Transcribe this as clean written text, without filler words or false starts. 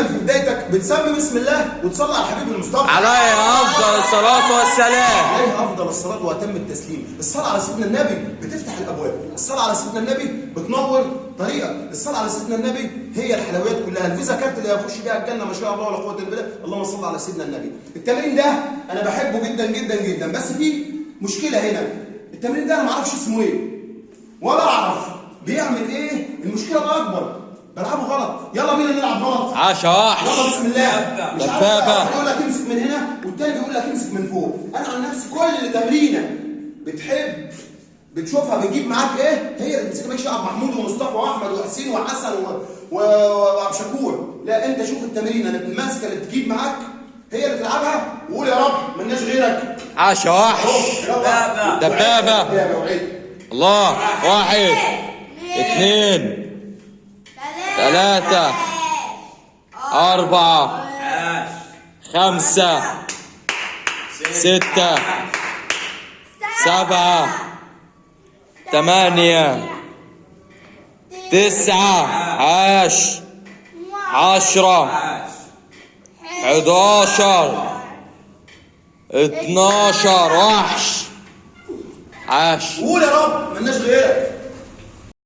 دايما في بدايتك بتسمي بسم الله وتصلي على الحبيب المصطفى عليه افضل الصلاه والسلام. عليه افضل الصلاه واتم التسليم. الصلاه على سيدنا النبي بتفتح الابواب، الصلاه على سيدنا النبي بتنور طريقك، الصلاه على سيدنا النبي هي الحلويات كلها. الفيزا كارت اللي هيخش بيها الجنه ما شاء الله ولا قوه الا بالله. اللهم صل على سيدنا النبي. التمرين ده انا بحبه جدا جدا جدا، بس في مشكله هنا. التمرين ده انا ما اعرفش اسمه ايه ولا اعرف بيعمل ايه. المشكله الاكبر بلعبه غلط. يلا بينا نلعب غلط. عاشا وحش. يلا بسم الله. مش عارف دبابه. يقول لك امسك من هنا والتاني بيقول لك امسك من فوق. انا عن نفسي كل تمرينه بتحب بتشوفها بتجيب معاك ايه هي اللي بتمسكها. مالكش دعوه بمحمود ومصطفى واحمد وحسين وحسن وعبد الشكور. لا، انت شوف التمرينه اللي الماسكه اللي بتجيب معاك هي اللي تلعبها وقول يا رب مالناش غيرك. عاشا وحش. دبابه. الله. 1 2 3 4 5 6 7 8 9 10 11 12 وحش. عاش. قول يا رب مالناش غيرك.